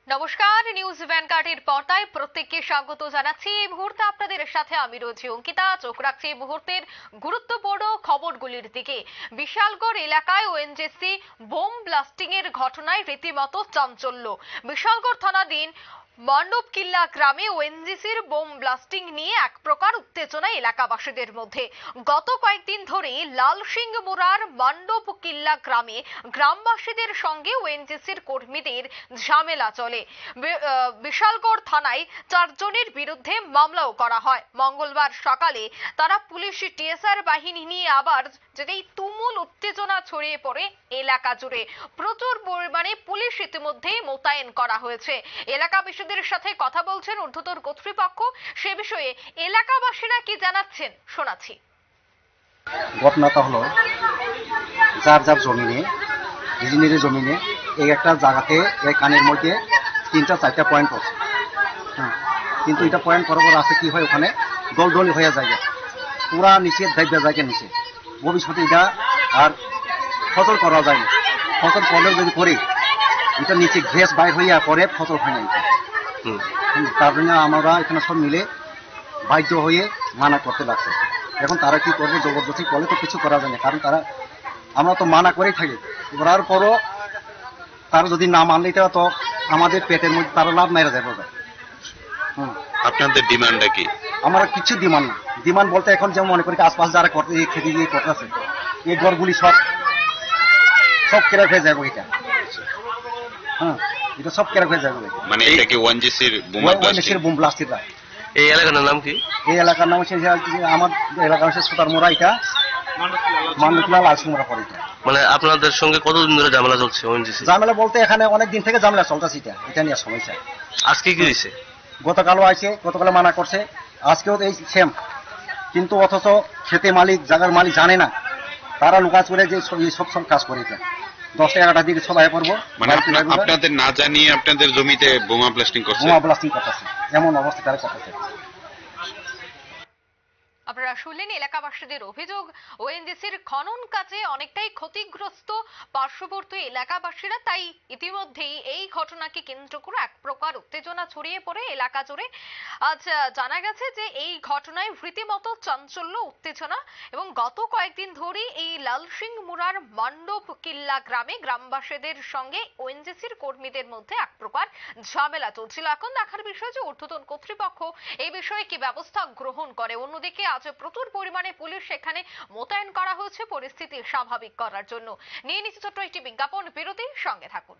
নমস্কার, নিউজ ভ্যানগার্ডের পর্দায় প্রত্যেককে স্বাগত জানাচ্ছি। এই মুহূর্তে আপনাদের সাথে আমি রয়েছি অঙ্কিতা। চোখ রাখছি এই মুহূর্তের গুরুত্বপূর্ণ খবরগুলির দিকে। বিশালগড় এলাকায় ওএনজিসি বোম ব্লাস্টিং এর ঘটনায় রীতিমতো চাঞ্চল্য। বিশালগড় থানাধীন মণ্ডপকিল্লা গ্রামে ওএনজিসির বোম ব্লাস্টিং নিয়ে এক প্রকার উত্তেজনা এলাকাবাসীদের মধ্যে। গত কয়েকদিন ধরে লালসিংহমুড়ার মণ্ডপকিল্লা গ্রামে গ্রামবাসীদের সঙ্গে ওএনজিসির কর্মীদের ঝামেলা চলে। বিশালগড় থানায় 4 জনের বিরুদ্ধে মামলাও করা হয়। মঙ্গলবার সকালে তারা পুলিশ টিএসআর বাহিনী নিয়ে আবার যেতেই তুমুল উত্তেজনা ছড়িয়ে পড়ে এলাকা জুড়ে। প্রচুর পরিমাণে পুলিশ ইতিমধ্যে মোতায়েন করা হয়েছে। এলাকাবাসীদের সাথে কথা বলছেন ঊর্ধ্বতন কর্তৃপক্ষ। সে বিষয়ে এলাকাবাসীরা কি জানাচ্ছেন শোনাচ্ছি। ঘটনাটা হলো, যার যার জমিনে, নিজের জমিনে এই একটা জায়গাতে এই কানের মধ্যে 3-4টা পয়েন্ট আছে। কিন্তু এটা পয়েন্ট করার পর আছে কি হয়, ওখানে দল হয়ে যায়, পুরা নিচে দায়িত্ব জায়গা নিচে। ভবিষ্যতে এটা আর ফসল করা যায় না। ফসল করলেও যদি করি, এটা নিচে গ্যাস বাইর হইয়া পরে ফসল হয় না। তার জন্য আমরা এখানে সব মিলে বাধ্য হয়ে মানা করতে লাগছে। এখন তারা কি করবে, জবরদস্তি করলে তো কিছু করা যায় না, কারণ তারা, আমরা তো মানা করেই থাকি। করার পরও তারা যদি না মানলে তো আমাদের পেটের মধ্যে তারা লাভ মেরে যাবে। আপনাদের ডিমান্ডটা কি? আমরা কিছু ডিমান্ড না। ডিমান্ড বলতে এখন যেমন মনে করি আশপাশ যারা করতে খেতে গিয়ে করতেছে, এই ঘরগুলি সব কেরা হয়ে যাবে। এটা এটা সব কেরা হয়ে যাবে। মানে এটা কি ওএনজিসির বোম ব্লাস্টিংটা। এই এলাকার নাম কি? এই এলাকার নাম হচ্ছে, আমার এলাকা হচ্ছে সুতারমোড়া, এটা মান্ডুকলা লালসিংহমুড়া পরে। মানে আপনাদের সঙ্গে কতদিন ধরে ঝামেলা চলছে ওএনজিসি? ঝামেলা বলতে এখানে অনেক দিন থেকে ঝামেলা চলতেছে। এটা নিয়ে সমস্যা। আজকে কি হয়েছে? গতকালও আছে, গতকালে মানা করছে, আজকেও এই সেম। কিন্তু অথচ খেতে মালিক, জায়গার মালিক জানে না। তারা লুকাচ করে যে সব কাজ করে। 10-11টা দিকে সবাই করবো, মানে আপনাদের না জানিয়ে আপনাদের জমিতে বোমা ব্লাস্টিং করতেছে। এমন অবস্থা তারা করতেছে। আপনারা শুনলেন এলাকাবাসীদের অভিযোগ, ওএনজিসির খনন কাজে অনেকটাই ক্ষতিগ্রস্ত পার্শ্ববর্তী এলাকাবাসীরা। তাই ইতিমধ্যেই এই ঘটনাকে কেন্দ্র করে এক প্রকার উত্তেজনা ছড়িয়ে পড়ে এলাকা জুড়ে। আজ জানা গেছে যে এই ঘটনায় রীতিমতো চাঞ্চল্য, উত্তেজনা, এবং গত কয়েকদিন ধরে এই লালসিংহমুড়ার মণ্ডপকিল্লা গ্রামে গ্রামবাসীদের সঙ্গে ওএনজিসির কর্মীদের মধ্যে এক প্রকার ঝামেলা চলছিল। এখন দেখার বিষয় যে ঊর্ধ্বতন কর্তৃপক্ষ এই বিষয়ে কি ব্যবস্থা গ্রহণ করে। অন্যদিকে আজ প্রচুর পরিমাণে পুলিশ সেখানে মোতায়েন করা হয়েছে পরিস্থিতি স্বাভাবিক করার জন্য। নিয়ে নিচ্ছে ছোট্ট একটি বিজ্ঞাপন বিরতির সঙ্গে থাকুন।